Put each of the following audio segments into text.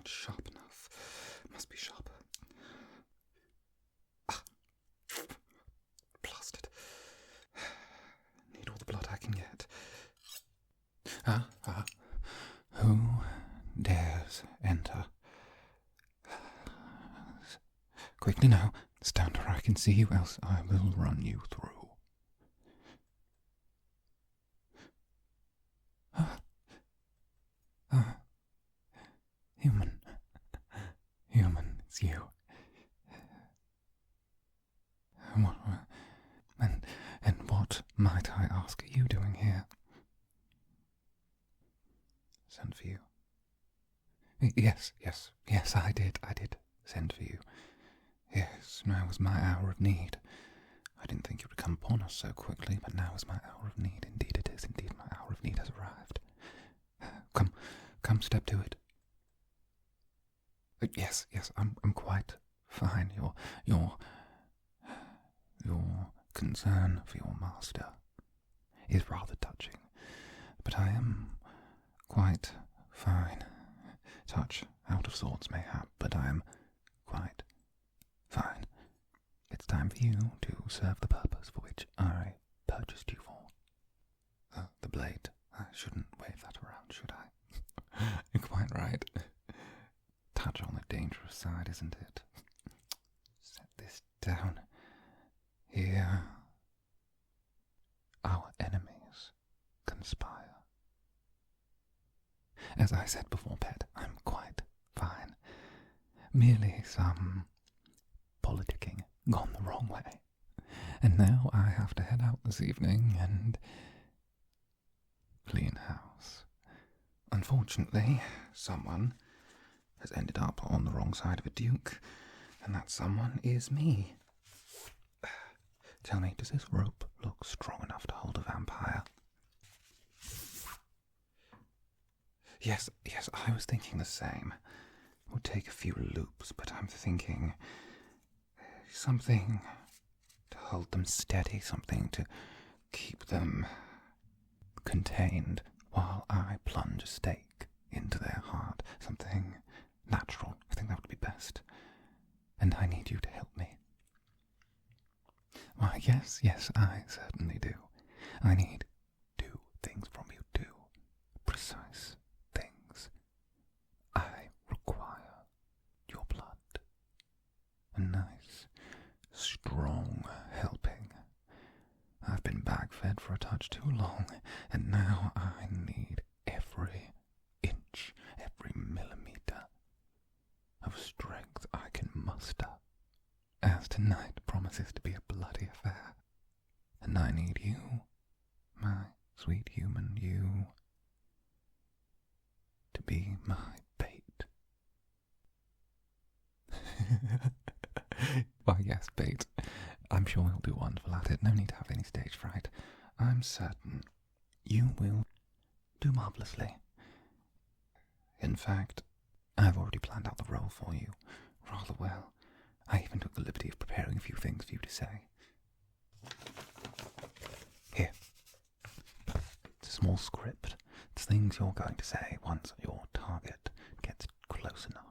not sharp enough. Must be sharper. Ah, blasted. Need all the blood I can get. Who dares enter? Quickly now, stand where I can see you, else I will run you through. Human, it's you. And what, might I ask, are you doing here? Sent for you. Yes, I did send for you. Yes, now is my hour of need. I didn't think you would come upon us so quickly, but now is my hour of need. Indeed it is, indeed my hour of need has arrived. Come, step to it. Yes, I'm quite fine. Your concern for your master is rather touching, but I am quite fine. Touch out of sorts mayhap, but I am quite fine. It's time for you to serve the purpose for which I purchased you for. The blade. I shouldn't wave that around, should I? You're quite right. Touch on the dangerous side, isn't it? Set this down. Here, our enemies conspire. As I said before, pet, I'm quite fine. Merely some politicking gone the wrong way. And now I have to head out this evening and clean house. Unfortunately, someone has ended up on the wrong side of a duke, and that someone is me. Tell me, does this rope look strong enough to hold a vampire? Yes, I was thinking the same. It would take a few loops, but I'm thinking something to hold them steady, something to keep them contained while I plunge a stake into their heart. Something natural. I think that would be best. And I need you to help me. Why, yes, I certainly do. I need 2 things from you, 2 precise things. I require your blood. A nice, strong helping. I've been bag-fed for a touch too long, and now I need every inch, every millimetre of strength I can muster, as tonight promises to be a bloody affair. And I need you, my sweet human, you, to be my bait. Why, yes, bait. I'm sure you'll do wonderful at it. No need to have any stage fright. I'm certain you will do marvellously. In fact, I've already planned out the role for you rather well. I even took the liberty of preparing a few things for you to say. Here. It's a small script. It's things you're going to say once your target gets close enough.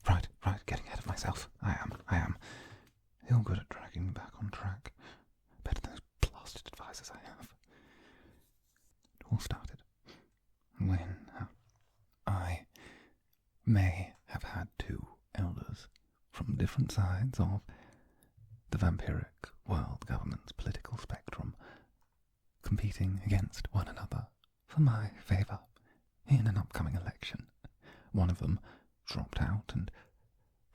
Right, getting ahead of myself. I am. You're good at dragging me back on track. Better than those blasted advisors I have. It all started when I may have had 2 elders from different sides of the vampiric world government's political spectrum competing against one another for my favour in an upcoming election. One of them dropped out, and,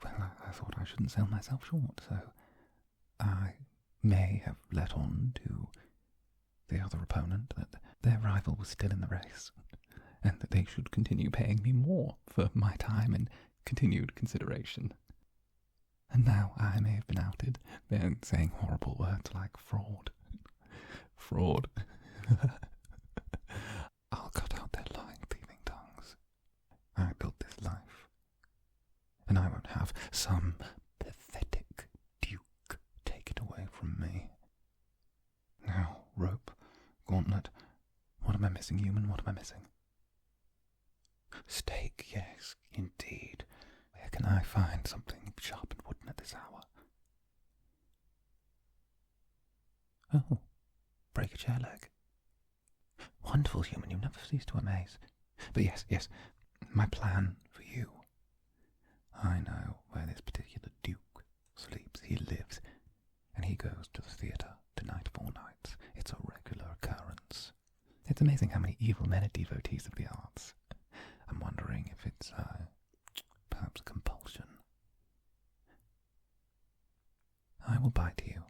well, I thought I shouldn't sell myself short, so I may have let on to the other opponent that their rival was still in the race, and that they should continue paying me more for my time and continued consideration. And now I may have been outed. They're saying horrible words like fraud. I'll cut out their lying, thieving tongues. I built this life, and I won't have some pathetic duke take it away from me. Now, rope, gauntlet, what am I missing, human? What am I missing? Steak, yes, indeed. Where can I find something sharp and wooden at this hour? Oh, break a chair leg. Wonderful human, you never cease to amaze. But yes, my plan for you. I know where this particular duke sleeps. He lives, and he goes to the theatre tonight of all nights. It's a regular occurrence. It's amazing how many evil men are devotees of the arts. I'm wondering if it's, perhaps compulsion. I will bite you.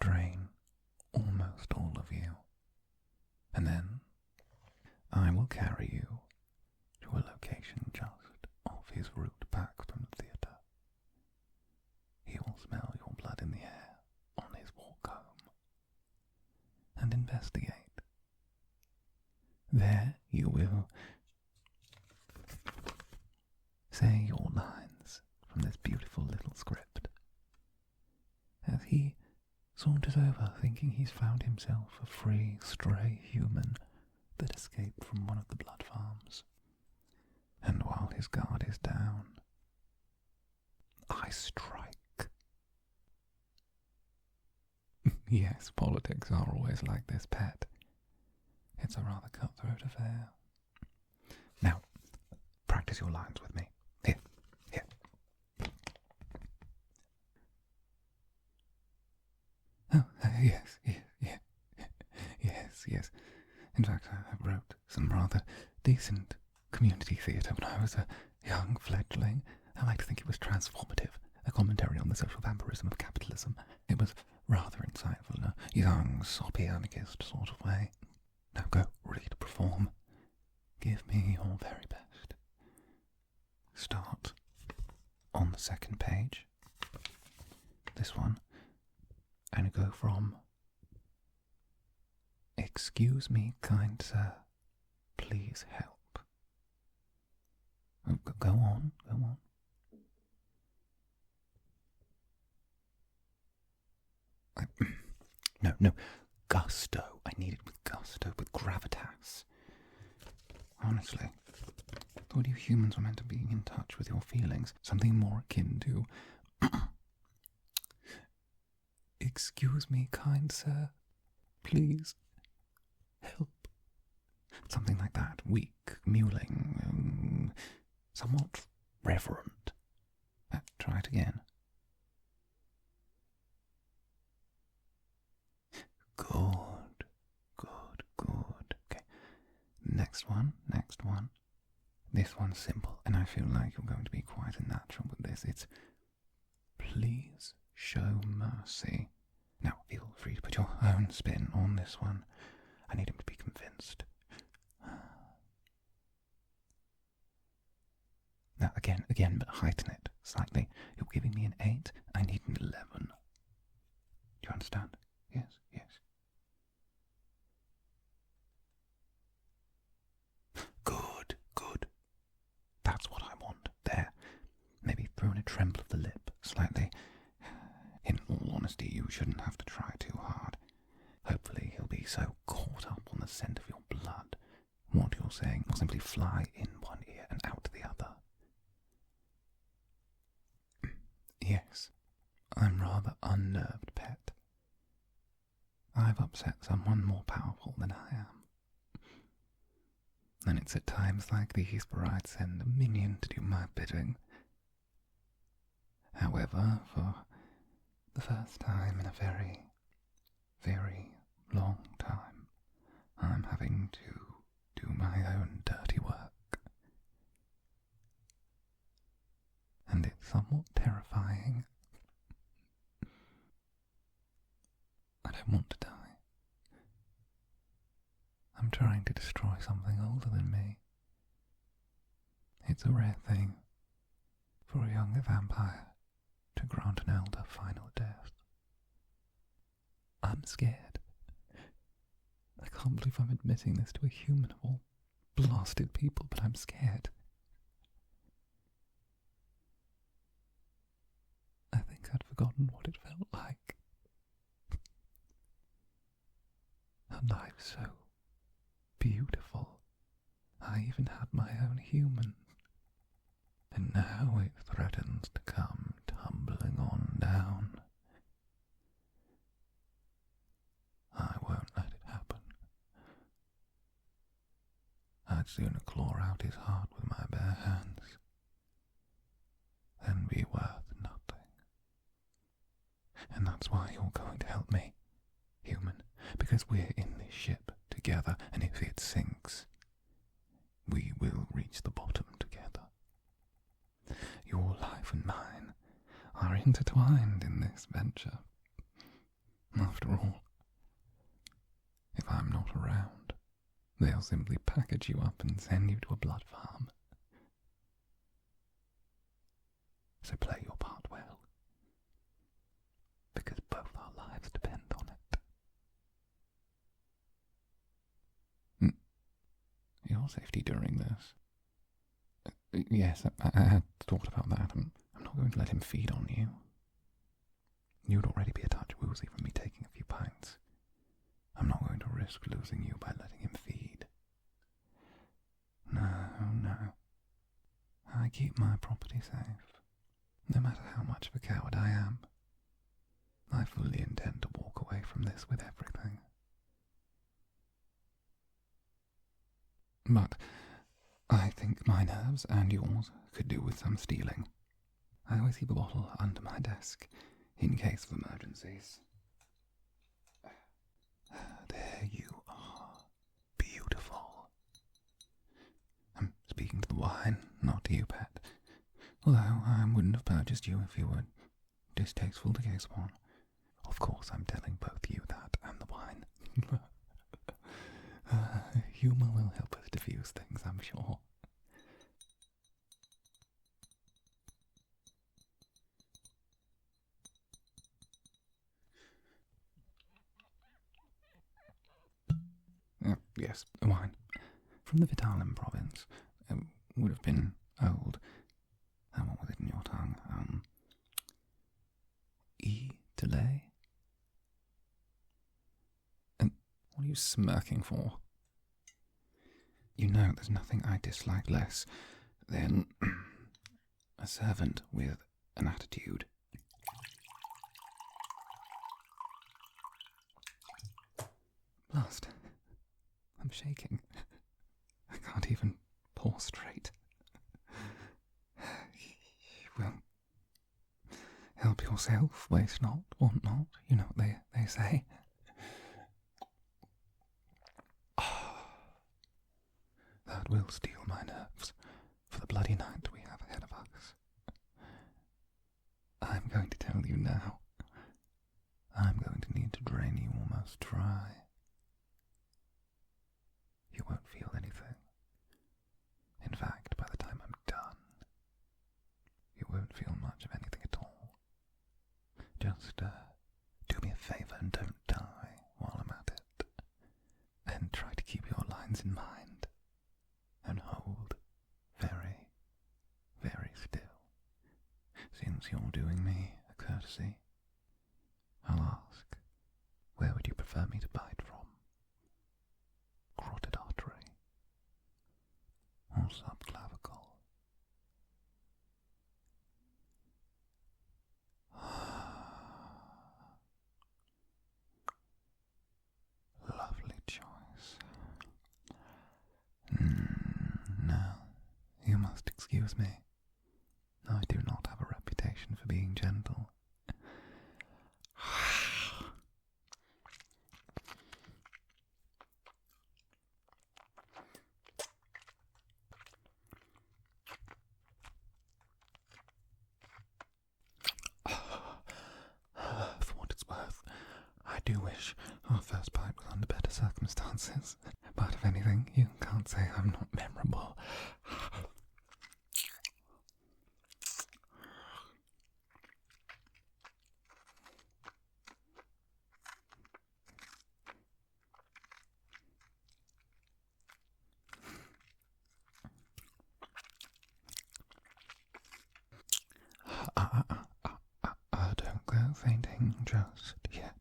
Drain almost all of you. And then I will carry you to a location just off his route back from the theatre. He will smell your blood in the air on his walk home and investigate. There you will say your lines from this beautiful little script as he saunters over, thinking he's found himself a free, stray human that escaped from one of the blood farms. And while his guard is down, I strike. Yes, politics are always like this, pet. It's a rather cutthroat affair. Now, practice your lines with me. Here. Oh, yes. In fact, I wrote some rather decent community theatre when I was a young fledgling. I like to think it was transformative, a commentary on the social vampirism of capitalism. It was rather insightful in a young, soppy anarchist sort of way. Now go, ready to perform. Give me your very best. Start on the second page. This one. And go from, "Excuse me, kind sir, please help." Go on. No, gusto. I need it with gusto, with gravitas. Honestly, I thought you humans were meant to be in touch with your feelings, something more akin to "Excuse me, kind sir, please help." Something like that, weak, mewling, somewhat reverent. Try it again. Good. Okay, next one. This one's simple, and I feel like you're going to be quite a natural with this. It's "Please show mercy." Now, feel free to put your own spin on this one. I need him to be convinced. Now, again, but heighten it slightly. You're giving me an 8. I need an 11. Do you understand? Yes. Good. That's what I want. There. Maybe throw in a tremble of the lip, slightly. In all honesty, you shouldn't have to try too hard. Hopefully he'll be so caught up on the scent of your blood, what you're saying will simply fly in one ear and out the other. Yes, I'm rather unnerved, pet. I've upset someone more powerful than I am. And it's at times like these where I'd send a minion to do my bidding. However, for the first time in a very, very long time, I'm having to do my own dirty work. And it's somewhat terrifying. I don't want to die. I'm trying to destroy something older than me. It's a rare thing for a younger vampire to grant an elder final death. I'm scared. I can't believe I'm admitting this to a human of all blasted people, but I'm scared. I think I'd forgotten what it felt like. A life so beautiful. I even had I'd sooner claw out his heart with my bare hands than be worth nothing. And that's why you're going to help me, human, because we're in this ship together, and if it sinks, we will reach the bottom together. Your life and mine are intertwined in this venture. After all, if I'm not around, they'll simply package you up and send you to a blood farm. So play your part well, because both our lives depend on it. Your safety during this. Yes, I had thought about that. I'm not going to let him feed on you. You'd already be a touch woozy from me taking a few pints. I'm not going to risk losing you by letting him feed. No. I keep my property safe, no matter how much of a coward I am. I fully intend to walk away from this with everything. But I think my nerves and yours could do with some stealing. I always keep a bottle under my desk, in case of emergencies. There you are, beautiful. I'm speaking to the wine, not to you, pet. Although I wouldn't have purchased you if you were distasteful to gaze upon. Of course, I'm telling both you that and the wine. Humour will help us diffuse things, I'm sure. Yes, wine. From the Vitalim province. Would have been old. What was it in your tongue? Delay? And what are you smirking for? You know there's nothing I dislike less than a servant with an attitude. Blast. I'm shaking. I can't even pour straight. Well, help yourself, waste not, want not, you know what they say. That will steel my nerves for the bloody night we have ahead of us. I'm going to tell you now. I'm going to need to drain you almost dry. You won't feel anything. In fact, by the time I'm done, you won't feel much of anything at all. Just do me a favour and don't die while I'm at it. And try to keep your lines in mind. And hold very, very still. Since you're doing me a courtesy, I'll ask, where would you prefer me to bite from? Carotid artery or subclavicle? Lovely choice. Now, you must excuse me. I do not have a reputation for being gentle. For what it's worth, I do wish our first bite was under better circumstances. But if anything, you can't say I'm not memorable. Don't go fainting just yet.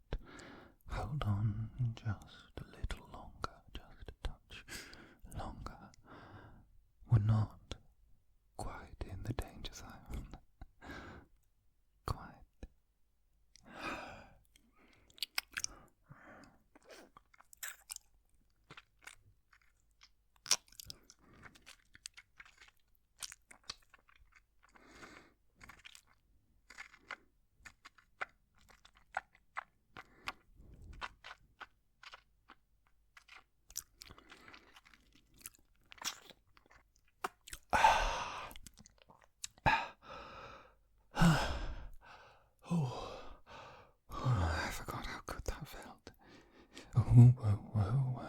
Hold on just a little longer, just a touch longer. We're not quite in the danger zone. Quite. whoa, whoa,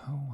whoa.